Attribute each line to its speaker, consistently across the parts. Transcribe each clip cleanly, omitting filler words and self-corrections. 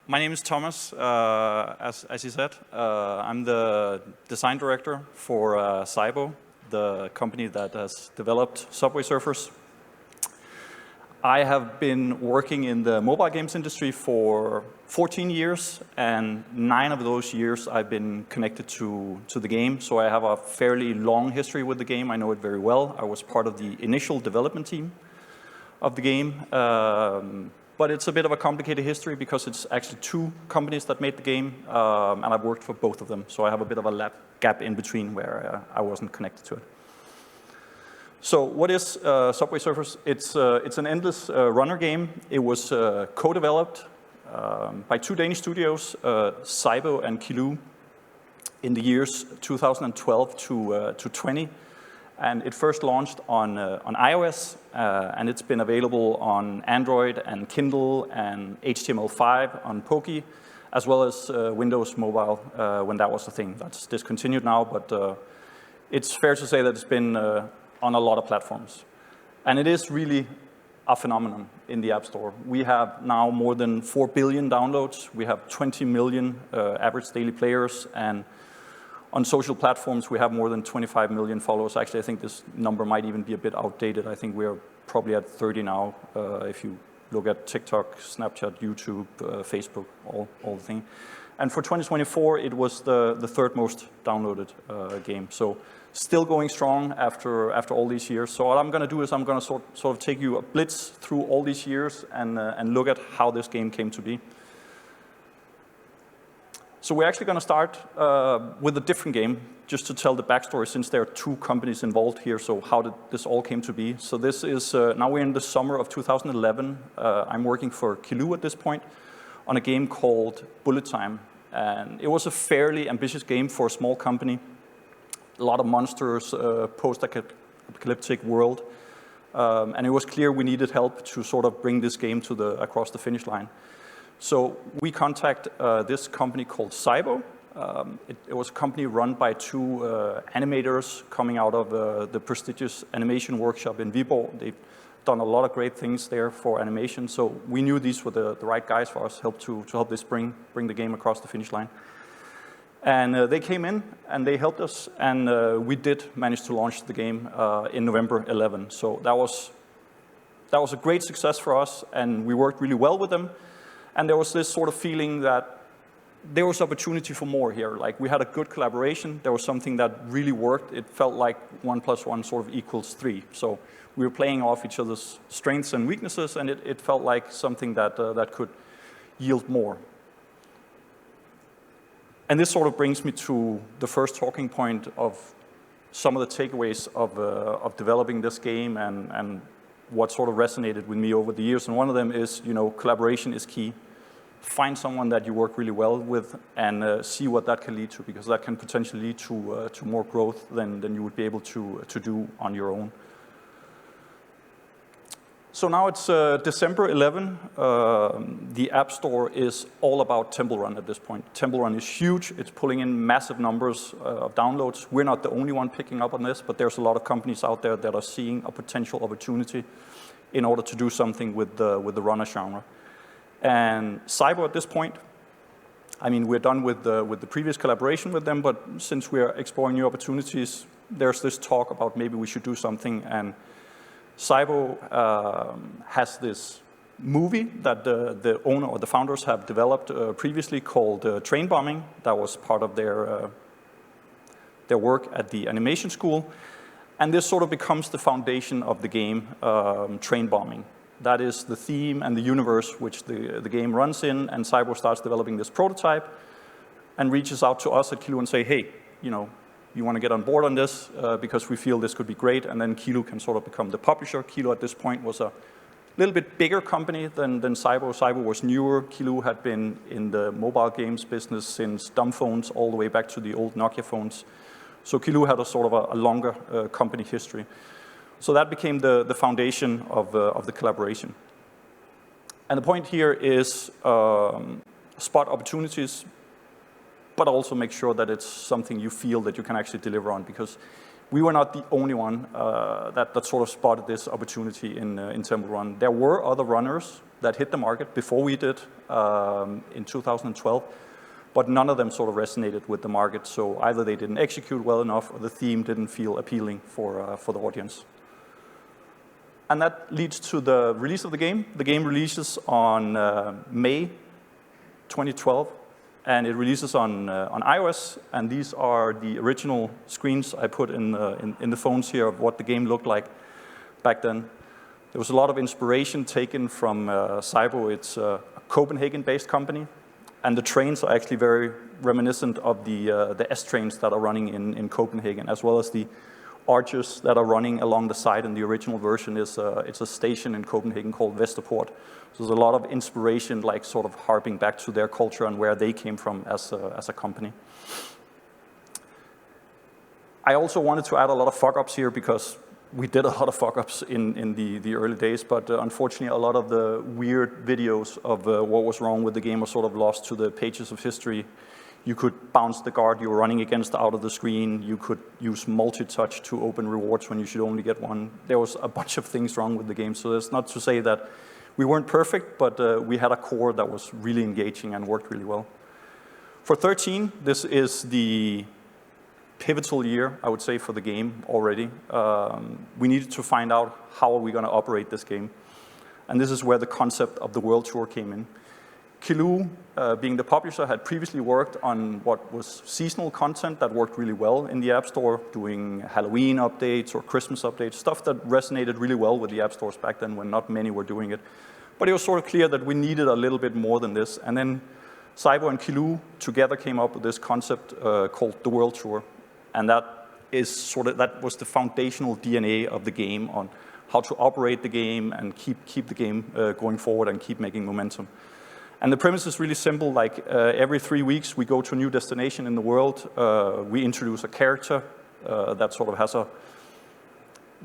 Speaker 1: My name is Thomas, as he said. I'm the design director for SYBO, the company that has developed Subway Surfers. I have been working in the mobile games industry for 14 years, and 9 of those years I've been connected to the game, so I have a fairly long history with the game. I know it very well. I was part of the initial development team of the game. But it's a bit of a complicated history because it's actually 2 companies that made the game, and I've worked for both of them. So I have a bit of a gap in between where I wasn't connected to it. So what is Subway Surfers? It's an endless runner game. It was co-developed by 2 Danish studios, SYBO and Kiloo, in the years 2012 to 20. And it first launched on iOS, and it's been available on Android and Kindle and HTML5 on Poké, as well as Windows Mobile when that was a thing. That's discontinued now, but it's fair to say that it's been on a lot of platforms. And it is really a phenomenon in the App Store. We have now more than 4 billion downloads. We have 20 million average daily players, and on social platforms, we have more than 25 million followers. Actually, I think this number might even be a bit outdated. I think we're probably at 30 now, if you look at TikTok, Snapchat, YouTube, Facebook, all the thing. And for 2024, it was the 3rd most downloaded game. So still going strong after all these years. So what I'm going to do is I'm going to sort of take you a blitz through all these years and look at how this game came to be. So we're actually going to start with a different game, just to tell the backstory, since there are 2 companies involved here. So how did this all came to be? So this is, now we're in the summer of 2011. I'm working for Kiloo at this point on a game called Bullet Time. And it was a fairly ambitious game for a small company. A lot of monsters, post-apocalyptic world. And it was clear we needed help to sort of bring this game to across the finish line. So we contact this company called SYBO. It was a company run by 2 animators coming out of the prestigious animation workshop in Viborg. They've done a lot of great things there for animation. So we knew these were the right guys for us to help this bring the game across the finish line. And they came in and they helped us, and we did manage to launch the game in November 11. So that was a great success for us, and we worked really well with them. And there was this sort of feeling that there was opportunity for more here. Like, we had a good collaboration. There was something that really worked. It felt like 1 + 1 sort of equals 3. So we were playing off each other's strengths and weaknesses, and it felt like something that could yield more. And this sort of brings me to the first talking point of some of the takeaways of developing this game and what sort of resonated with me over the years. And one of them is, collaboration is key. Find someone that you work really well with and see what that can lead to, because that can potentially lead to more growth than you would be able to do on your own. So now it's December 11. The App Store is all about Temple Run at this point. Temple Run is huge. It's pulling in massive numbers of downloads. We're not the only one picking up on this, but there's a lot of companies out there that are seeing a potential opportunity in order to do something with the runner genre. And SYBO at this point, I mean, we're done with the previous collaboration with them, but since we're exploring new opportunities, there's this talk about maybe we should do something. And SYBO has this movie that the owner or the founders have developed previously called Train Bombing. That was part of their work at the animation school. And this sort of becomes the foundation of the game, Train Bombing. That is the theme and the universe which the game runs in, and SYBO starts developing this prototype and reaches out to us at Kiloo and say, hey, you want to get on board on this because we feel this could be great, and then Kiloo can sort of become the publisher. Kiloo at this point was a little bit bigger company than SYBO. SYBO was newer. Kiloo had been in the mobile games business since dumb phones all the way back to the old Nokia phones. So Kiloo had a sort of a longer company history. So that became the foundation of the collaboration. And the point here is spot opportunities, but also make sure that it's something you feel that you can actually deliver on, because we were not the only one that sort of spotted this opportunity in Temple Run. There were other runners that hit the market before we did in 2012, but none of them sort of resonated with the market, so either they didn't execute well enough or the theme didn't feel appealing for the audience. And that leads to the release of the game. The game releases on May 2012, and it releases on iOS, and these are the original screens I put in the phones here of what the game looked like back then. There was a lot of inspiration taken from SYBO. It's a Copenhagen-based company, and the trains are actually very reminiscent of the S trains that are running in Copenhagen, as well as the arches that are running along the side in the original version. It's a station in Copenhagen called Vesterport. So there's a lot of inspiration, like sort of harping back to their culture and where they came from as a company. I also wanted to add a lot of fuck-ups here because we did a lot of fuck-ups in the early days, but unfortunately a lot of the weird videos of what was wrong with the game were sort of lost to the pages of history. You could bounce the guard you were running against out of the screen. You could use multi-touch to open rewards when you should only get one. There was a bunch of things wrong with the game, so that's not to say that we weren't perfect, but we had a core that was really engaging and worked really well. For 13, this is the pivotal year, I would say, for the game already. We needed to find out how are we going to operate this game. And this is where the concept of the World Tour came in. Kiloo, being the publisher, had previously worked on what was seasonal content that worked really well in the App Store, doing Halloween updates or Christmas updates, stuff that resonated really well with the App Stores back then when not many were doing it. But it was sort of clear that we needed a little bit more than this. And then SYBO and Kiloo together came up with this concept called the World Tour. And that was the foundational DNA of the game on how to operate the game and keep the game going forward and keep making momentum. And the premise is really simple, like every 3 weeks we go to a new destination in the world, we introduce a character that sort of has a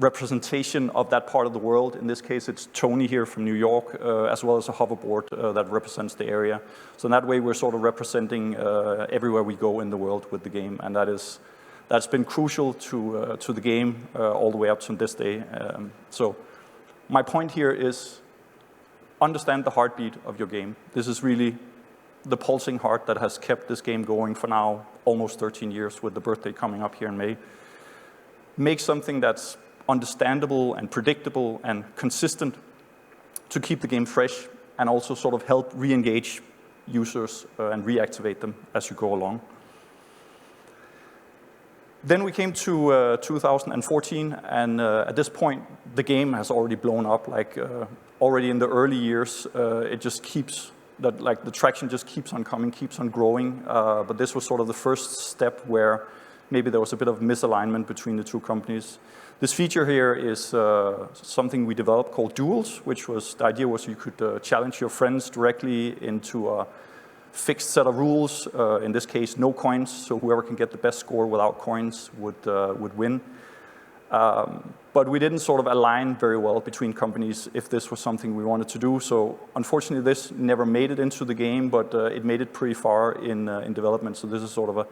Speaker 1: representation of that part of the world. In this case it's Tony here from New York, as well as a hoverboard that represents the area. So in that way we're sort of representing everywhere we go in the world with the game, and that's been crucial to the game all the way up to this day. So my point here is understand the heartbeat of your game. This is really the pulsing heart that has kept this game going for now almost 13 years with the birthday coming up here in May. Make something that's understandable and predictable and consistent to keep the game fresh and also sort of help re-engage users and reactivate them as you go along. Then we came to 2014, and at this point, the game has already blown up. Like already in the early years, it just keeps the traction just keeps on coming, keeps on growing. But this was sort of the first step where maybe there was a bit of misalignment between the two companies. This feature here is something we developed called Duels, which was the idea was you could challenge your friends directly into a fixed set of rules, in this case no coins, so whoever can get the best score without coins would win. But we didn't sort of align very well between companies if this was something we wanted to do, so unfortunately this never made it into the game, but it made it pretty far in development, so this is sort of a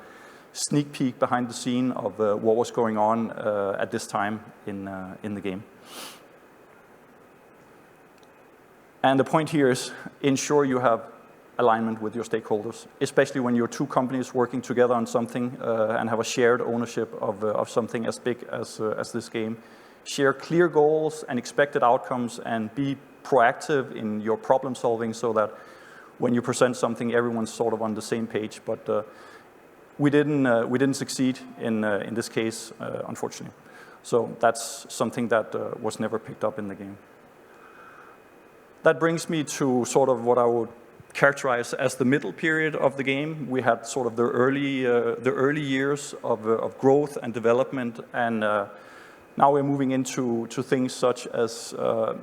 Speaker 1: sneak peek behind the scene of what was going on at this time in the game. And the point here is ensure you have alignment with your stakeholders, especially when you're two companies working together on something and have a shared ownership of something as big as this game. Share clear goals and expected outcomes and be proactive in your problem solving so that when you present something, everyone's sort of on the same page. But we didn't succeed in this case, unfortunately. So that's something that was never picked up in the game. That brings me to sort of what I would characterize as the middle period of the game. We had sort of the early years of growth and development, and now we're moving into things such as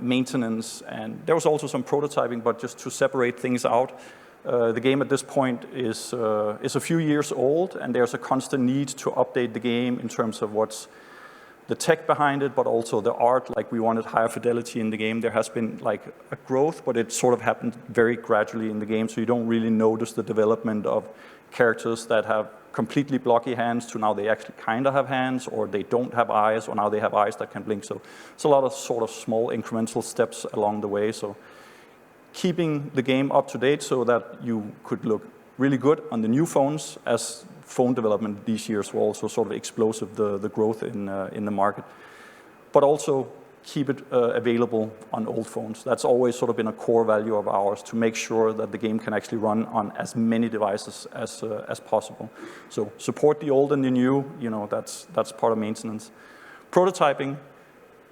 Speaker 1: maintenance, and there was also some prototyping, but just to separate things out, the game at this point is a few years old, and there's a constant need to update the game in terms of what's the tech behind it, but also the art. Like we wanted higher fidelity in the game. There has been like a growth, but it sort of happened very gradually in the game, so you don't really notice the development of characters that have completely blocky hands to now they actually kind of have hands, or they don't have eyes, or now they have eyes that can blink. So it's a lot of sort of small incremental steps along the way. So keeping the game up to date so that you could look really good on the new phones, as phone development these years were also sort of explosive, the growth in the market. But also keep it available on old phones. That's always sort of been a core value of ours, to make sure that the game can actually run on as many devices as possible. So support the old and the new, you know, that's part of maintenance. Prototyping,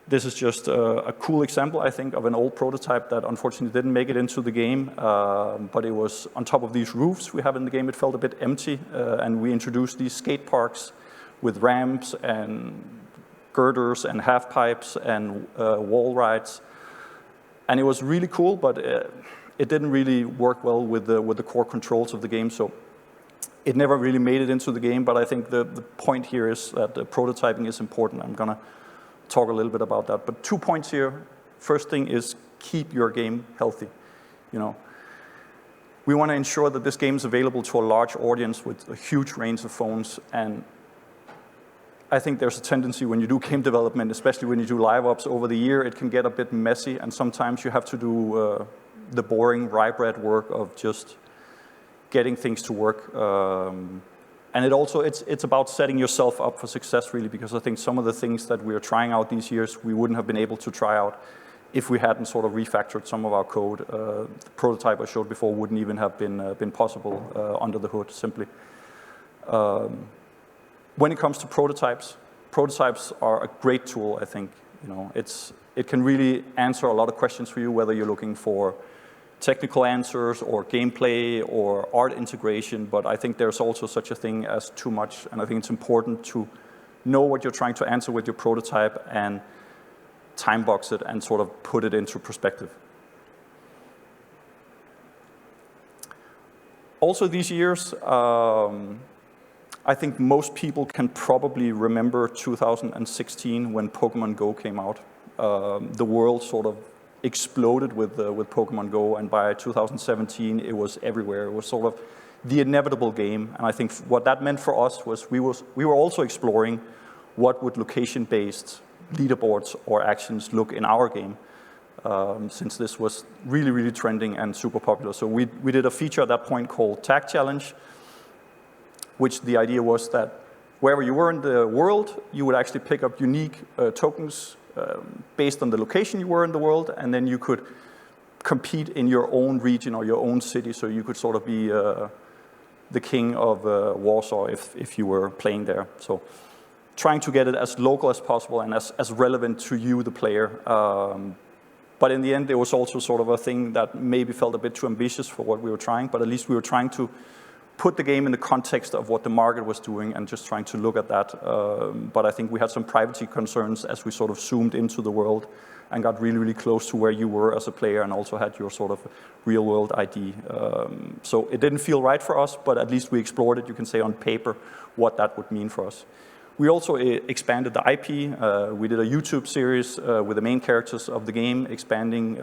Speaker 1: this is just a cool example, I think, of an old prototype that unfortunately didn't make it into the game, but it was on top of these roofs we have in the game. It felt a bit empty, and we introduced these skate parks with ramps and girders and half pipes and wall rides, and it was really cool, but it didn't really work well with the core controls of the game, so it never really made it into the game. But I think the point here is that the prototyping is important. I'm gonna talk a little bit about that, but 2 points here. First thing is keep your game healthy. You know, we want to ensure that this game is available to a large audience with a huge range of phones, and I think there's a tendency when you do game development, especially when you do LiveOps over the year, it can get a bit messy, and sometimes you have to do the boring rye bread work of just getting things to work. And it's about setting yourself up for success, really, because I think some of the things that we are trying out these years, we wouldn't have been able to try out if we hadn't sort of refactored some of our code. The prototype I showed before wouldn't even have been possible under the hood, simply. When it comes to prototypes are a great tool, I think. You know, it can really answer a lot of questions for you, whether you're looking for technical answers or gameplay or art integration, but I think there's also such a thing as too much, and I think it's important to know what you're trying to answer with your prototype and time box it and sort of put it into perspective. Also these years, I think most people can probably remember 2016 when Pokémon Go came out. The world sort of exploded with Pokémon Go, and by 2017 it was everywhere. It was sort of the inevitable game, and I think what that meant for us was we were also exploring what would location-based leaderboards or actions look in our game, since this was really, really trending and super popular. So we did a feature at that point called Tag Challenge, which the idea was that wherever you were in the world, you would actually pick up unique tokens based on the location you were in the world, and then you could compete in your own region or your own city, so you could sort of be the king of Warsaw if you were playing there. So trying to get it as local as possible and as relevant to you, the player. But in the end, there was also sort of a thing that maybe felt a bit too ambitious for what we were trying, but at least we were trying to put the game in the context of what the market was doing and just trying to look at that. But I think we had some privacy concerns as we sort of zoomed into the world and got really, really close to where you were as a player and also had your sort of real world ID. So it didn't feel right for us, but at least we explored it, you can say on paper, what that would mean for us. We also expanded the IP. We did a YouTube series with the main characters of the game, expanding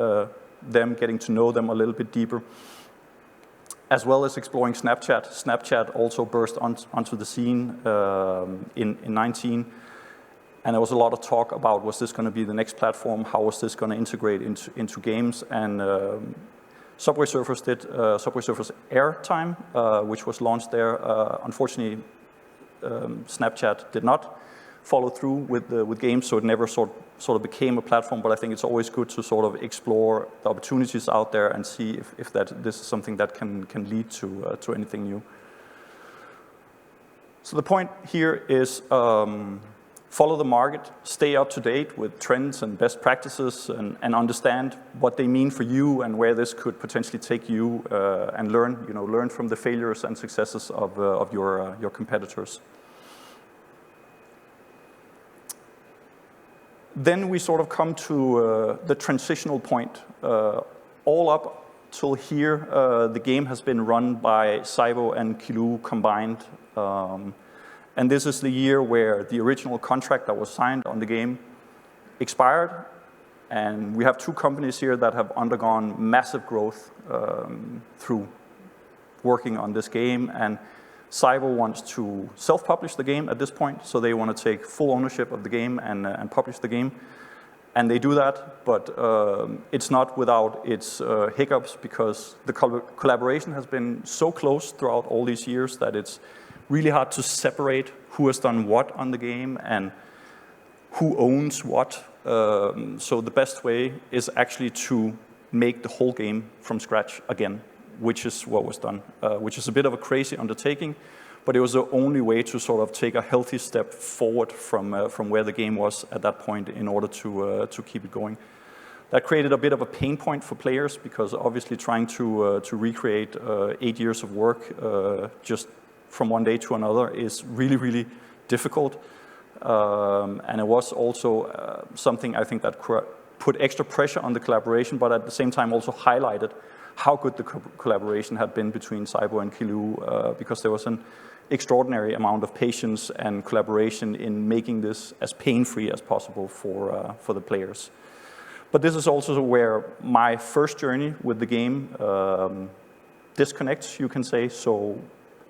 Speaker 1: them, getting to know them a little bit deeper, as well as exploring Snapchat. Snapchat also burst onto the scene in 19, and there was a lot of talk about, was this going to be the next platform? How was this going to integrate into games? And Subway Surfers did Subway Surfers Airtime, which was launched there. Unfortunately, Snapchat did not follow through with games, so it never sort of became a platform, but I think it's always good to sort of explore the opportunities out there and see if this is something that can lead to anything new. So the point here is follow the market, stay up to date with trends and best practices, and understand what they mean for you and where this could potentially take you, and learn from the failures and successes of your competitors. Then we sort of come to the transitional point. All up till here, the game has been run by SYBO and Kiloo combined. And this is the year where the original contract that was signed on the game expired. And we have two companies here that have undergone massive growth through working on this game. And SYBO wants to self-publish the game at this point, so they want to take full ownership of the game and publish the game. And they do that, but it's not without its hiccups, because the collaboration has been so close throughout all these years that it's really hard to separate who has done what on the game and who owns what. So the best way is actually to make the whole game from scratch again, which is what was done, which is a bit of a crazy undertaking, but it was the only way to sort of take a healthy step forward from where the game was at that point in order to keep it going. That created a bit of a pain point for players, because obviously trying to recreate 8 years of work just from one day to another is really, really difficult. And it was also something I think that put extra pressure on the collaboration, but at the same time also highlighted how good the collaboration had been between SYBO and Kiloo, because there was an extraordinary amount of patience and collaboration in making this as pain-free as possible for the players. But this is also where my first journey with the game disconnects, you can say. So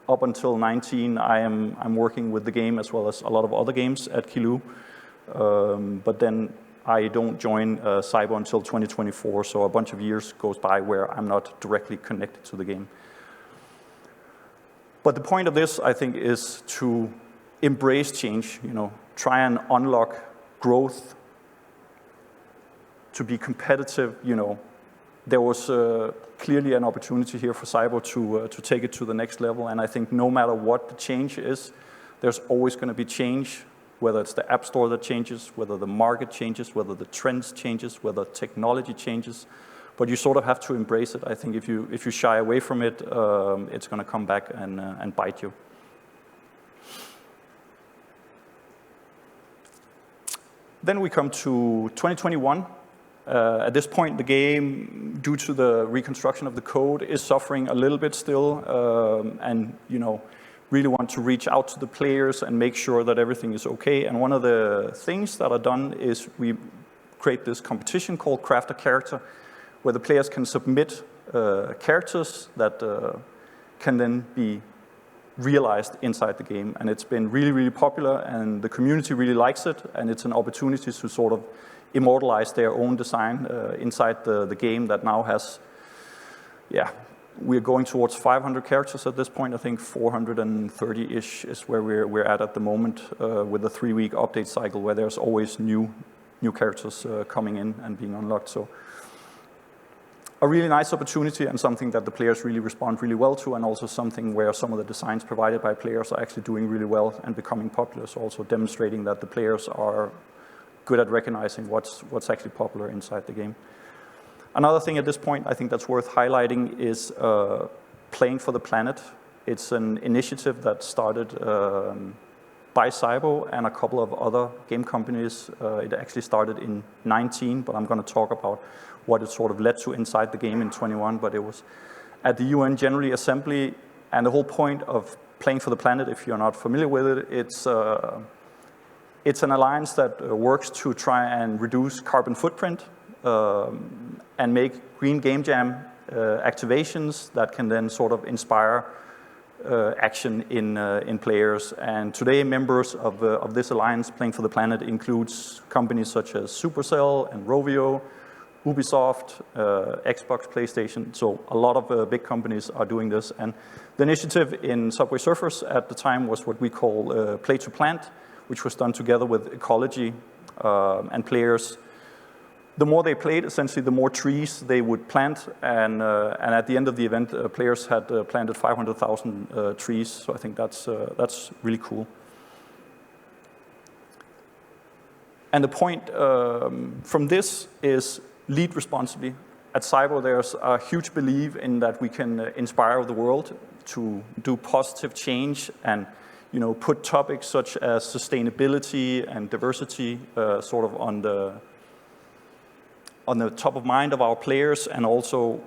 Speaker 1: up until 19, I'm working with the game as well as a lot of other games at Kiloo. But then I don't join SYBO until 2024, so a bunch of years goes by where I'm not directly connected to the game. But the point of this, I think, is to embrace change, try and unlock growth, to be competitive. There was clearly an opportunity here for SYBO to take it to the next level, and I think no matter what the change is, there's always going to be change, whether it's the App Store that changes, whether the market changes, whether the trends changes, whether technology changes. But you sort of have to embrace it. I think if you shy away from it, it's going to come back and bite you. Then we come to 2021. At this point, the game, due to the reconstruction of the code, is suffering a little bit still, and really want to reach out to the players and make sure that everything is okay. And one of the things that are done is we create this competition called Craft a Character, where the players can submit characters that can then be realized inside the game. And it's been really, really popular, and the community really likes it, and it's an opportunity to sort of immortalize their own design inside the game that now has, we're going towards 500 characters at this point. I think 430-ish is where we're at the moment, with a 3-week update cycle where there's always new characters coming in and being unlocked. So a really nice opportunity, and something that the players really respond really well to, and also something where some of the designs provided by players are actually doing really well and becoming popular. So also demonstrating that the players are good at recognizing what's actually popular inside the game. Another thing at this point I think that's worth highlighting is Playing for the Planet. It's an initiative that started by SYBO and a couple of other game companies. It actually started in 19, but I'm going to talk about what it sort of led to inside the game in 21. But it was at the UN General Assembly, and the whole point of Playing for the Planet, if you're not familiar with it, it's an alliance that works to try and reduce carbon footprint and make green game jam activations that can then sort of inspire action in players. And today, members of this alliance, Playing for the Planet, includes companies such as Supercell and Rovio, Ubisoft, Xbox, PlayStation. So a lot of big companies are doing this. And the initiative in Subway Surfers at the time was what we call Play to Plant, which was done together with ecology and players. The more they played, essentially, the more trees they would plant, and at the end of the event, players had planted 500,000 trees. So I think that's really cool. And the point from this is lead responsibly. At SYBO, there's a huge belief in that we can inspire the world to do positive change and put topics such as sustainability and diversity sort of on the top of mind of our players, and also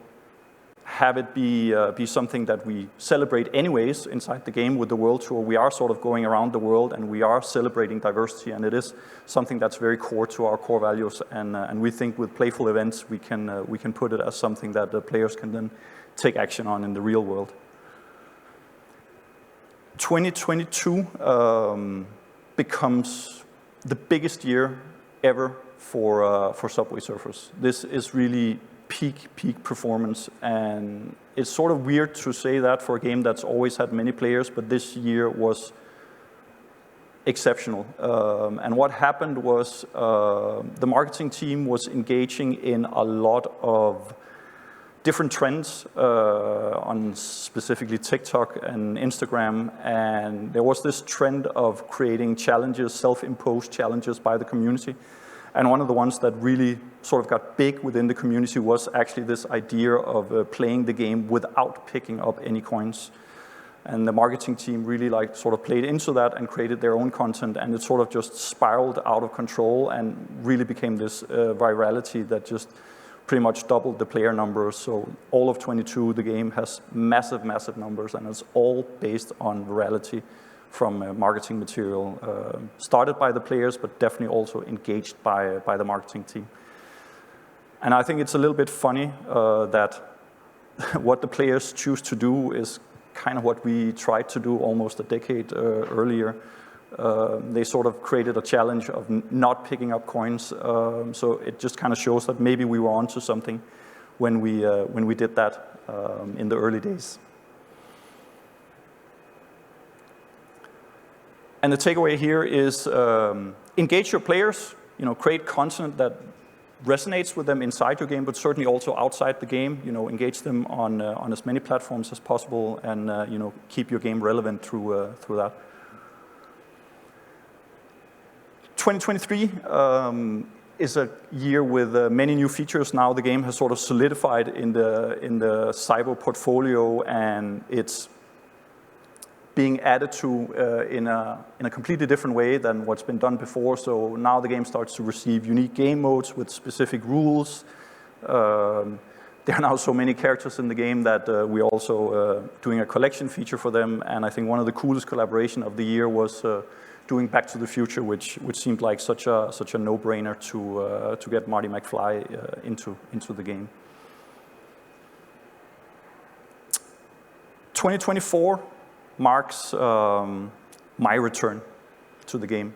Speaker 1: have it be something that we celebrate anyways inside the game with the World Tour. We are sort of going around the world, and we are celebrating diversity, and it is something that's very core to our core values. And we think with playful events, we can put it as something that the players can then take action on in the real world. 2022 becomes the biggest year ever for Subway Surfers. This is really peak performance, and it's sort of weird to say that for a game that's always had many players, but this year was exceptional. And what happened was the marketing team was engaging in a lot of different trends on specifically TikTok and Instagram, and there was this trend of creating challenges, self-imposed challenges by the community. And one of the ones that really sort of got big within the community was actually this idea of playing the game without picking up any coins. And the marketing team really like sort of played into that and created their own content, and it sort of just spiraled out of control and really became this virality that just pretty much doubled the player numbers. So all of 22, the game has massive numbers, and it's all based on virality from marketing material. Started by the players, but definitely also engaged by the marketing team. And I think it's a little bit funny that what the players choose to do is kind of what we tried to do almost a decade earlier. They sort of created a challenge of not picking up coins, so it just kind of shows that maybe we were onto something when we did that in the early days. And the takeaway here is engage your players, create content that resonates with them inside your game, but certainly also outside the game. Engage them on as many platforms as possible, and keep your game relevant through that. 2023 is a year with many new features. Now the game has sort of solidified in the SYBO portfolio, and it's being added to in a completely different way than what's been done before. So now the game starts to receive unique game modes with specific rules. There are now so many characters in the game that we're also doing a collection feature for them. And I think one of the coolest collaboration of the year was doing Back to the Future, which seemed like such a no-brainer to get Marty McFly into the game. 2024 marks my return to the game.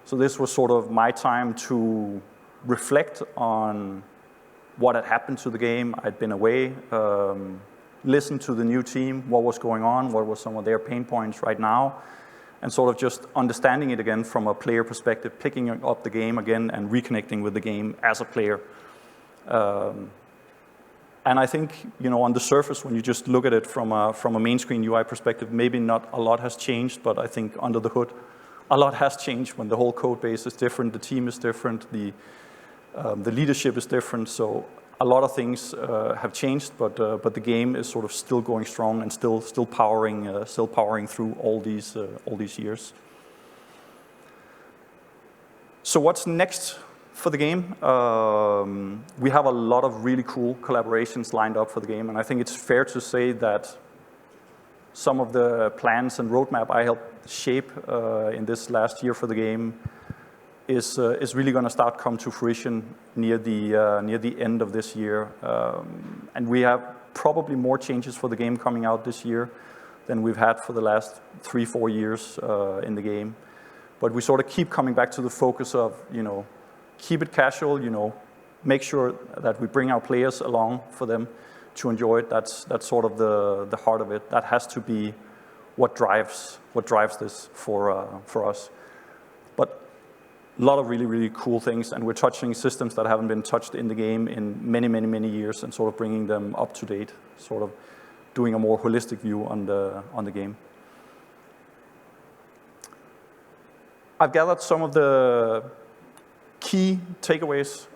Speaker 1: So this was sort of my time to reflect on what had happened to the game. I'd been away, listened to the new team, what was going on, what were some of their pain points right now, and sort of just understanding it again from a player perspective, picking up the game again and reconnecting with the game as a player. And I think, on the surface, when you just look at it from a main screen UI perspective, maybe not a lot has changed, but I think under the hood, a lot has changed when the whole code base is different, the team is different, the leadership is different. So a lot of things have changed, but the game is sort of still going strong and still powering through all these years. So what's next for the game? We have a lot of really cool collaborations lined up for the game, and I think it's fair to say that some of the plans and roadmap I helped shape in this last year for the game is really going to start come to fruition near the end of this year. And we have probably more changes for the game coming out this year than we've had for the last 3-4 years in the game. But we sort of keep coming back to the focus of, keep it casual, make sure that we bring our players along for them to enjoy it. That's sort of the heart of it. That has to be what drives this for us. But a lot of really cool things, and we're touching systems that haven't been touched in the game in many years, and sort of bringing them up to date, sort of doing a more holistic view on the game. I've gathered some of the key takeaways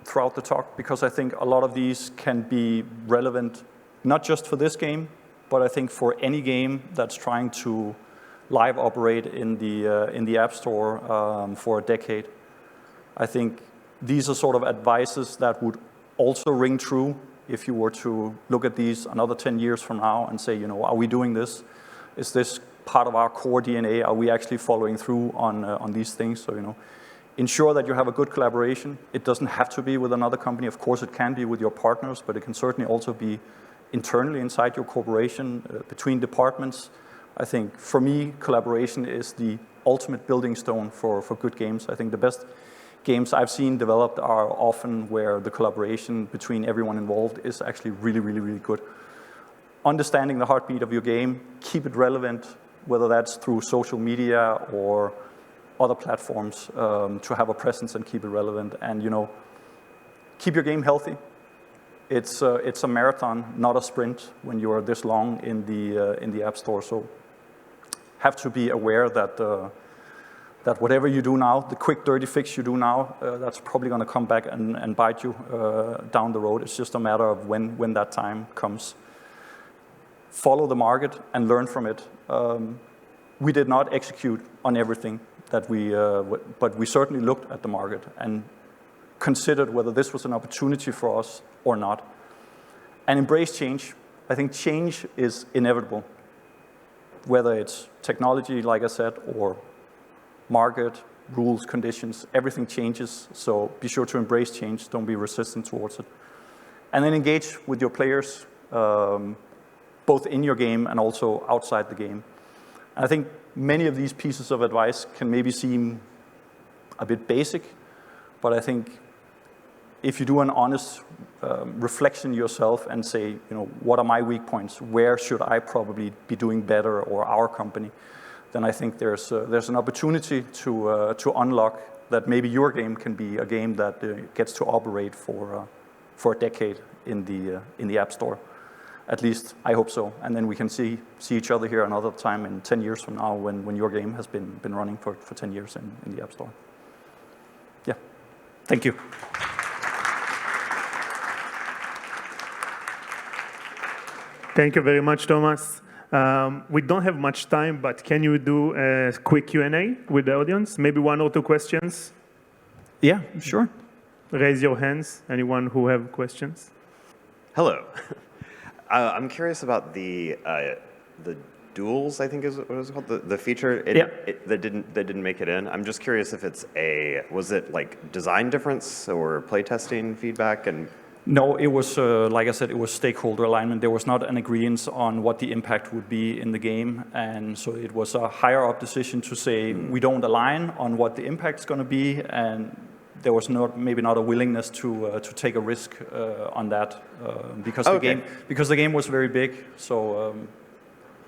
Speaker 1: throughout the talk, because I think a lot of these can be relevant not just for this game, but I think for any game that's trying to live operate in the App Store for a decade. I think these are sort of advices that would also ring true if you were to look at these another 10 years from now and say, are we doing this? Is this part of our core DNA? Are we actually following through on these things? So, ensure that you have a good collaboration. It doesn't have to be with another company. Of course, it can be with your partners, but it can certainly also be internally inside your corporation, between departments. I think, for me, collaboration is the ultimate building stone for good games. I think the best games I've seen developed are often where the collaboration between everyone involved is actually really, really, really good. Understanding the heartbeat of your game, keep it relevant, whether that's through social media or other platforms, to have a presence and keep it relevant. And, you know, keep your game healthy. It's a marathon, not a sprint when you are this long in the App Store. So have to be aware that that whatever you do now, the quick dirty fix you do now, that's probably going to come back and bite you down the road. It's just a matter of when that time comes. Follow the market and learn from it. We did not execute on everything that but we certainly looked at the market and considered whether this was an opportunity for us or not. And embrace change. I think change is inevitable, whether it's technology, like I said, or market, rules, conditions, everything changes. So be sure to embrace change. Don't be resistant towards it. And then engage with your players, both in your game and also outside the game. I think many of these pieces of advice can maybe seem a bit basic, but I think if you do an honest reflection yourself and say, you know, what are my weak points? Where should I probably be doing better, or our company? Then I think there's an opportunity to unlock that maybe your game can be a game that gets to operate for a decade in the App Store. At least I hope so. And then we can see each other here another time in 10 years from now when your game has been running for 10 years in the App Store. Yeah, thank you.
Speaker 2: Thank you very much, Thomas. We don't have much time, but can you do a quick Q&A with the audience? Maybe 1 or 2 questions?
Speaker 1: Yeah, sure.
Speaker 2: Raise your hands, anyone who have questions.
Speaker 3: Hello. I'm curious about the duels, I think is what it was called, the feature that didn't make it in. I'm just curious if it's was it like design difference or playtesting feedback? And
Speaker 1: no, it was, like I said, it was stakeholder alignment. There was not an agreement on what the impact would be in the game. And so it was a higher up decision to say, we don't align on what the impact is going to be. And there was maybe not a willingness to take a risk on that because the game was very big. So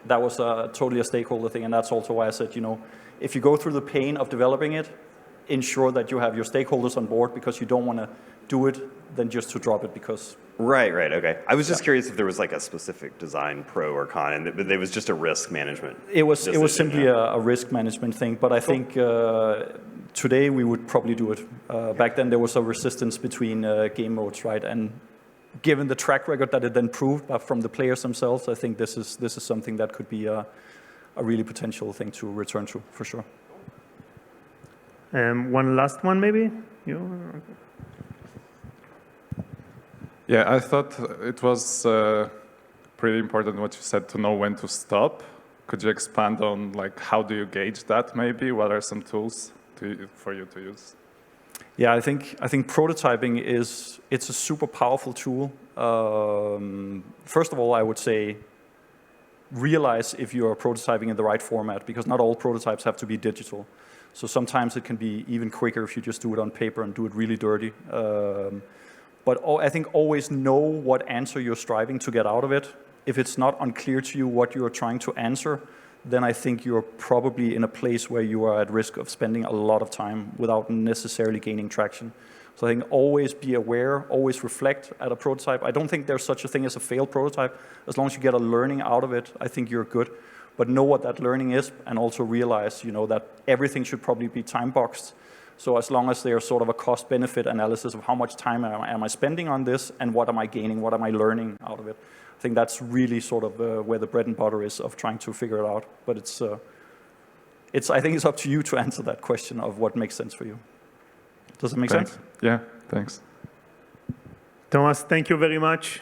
Speaker 1: that was totally a stakeholder thing. And that's also why I said, you know, if you go through the pain of developing it, ensure that you have your stakeholders on board, because you don't want to do it than just to drop it because...
Speaker 3: Right, okay. I was just curious if there was like a specific design pro or con, and it was just a risk management.
Speaker 1: It was simply a risk management thing, but I think today we would probably do it. Back then there was a resistance between game modes, right? And given the track record that it then proved from the players themselves, I think this is something that could be a really potential thing to return to, for sure.
Speaker 2: One last one, maybe? You?
Speaker 4: Yeah, I thought it was pretty important what you said, to know when to stop. Could you expand on like how do you gauge that maybe? What are some tools for you to use?
Speaker 1: Yeah, I think prototyping it's a super powerful tool. First of all, I would say realize if you are prototyping in the right format, because not all prototypes have to be digital. So sometimes it can be even quicker if you just do it on paper and do it really dirty. But I think always know what answer you're striving to get out of it. If it's not unclear to you what you're trying to answer, then I think you're probably in a place where you are at risk of spending a lot of time without necessarily gaining traction. So I think always be aware, always reflect at a prototype. I don't think there's such a thing as a failed prototype. As long as you get a learning out of it, I think you're good. But know what that learning is, and also realize, you know, that everything should probably be time-boxed. So as long as there's sort of a cost-benefit analysis of how much time am I spending on this, and what am I gaining, what am I learning out of it. I think that's really sort of where the bread and butter is of trying to figure it out. But I think it's up to you to answer that question of what makes sense for you. Does that make sense?
Speaker 4: Yeah, thanks.
Speaker 2: Thomas, thank you very much.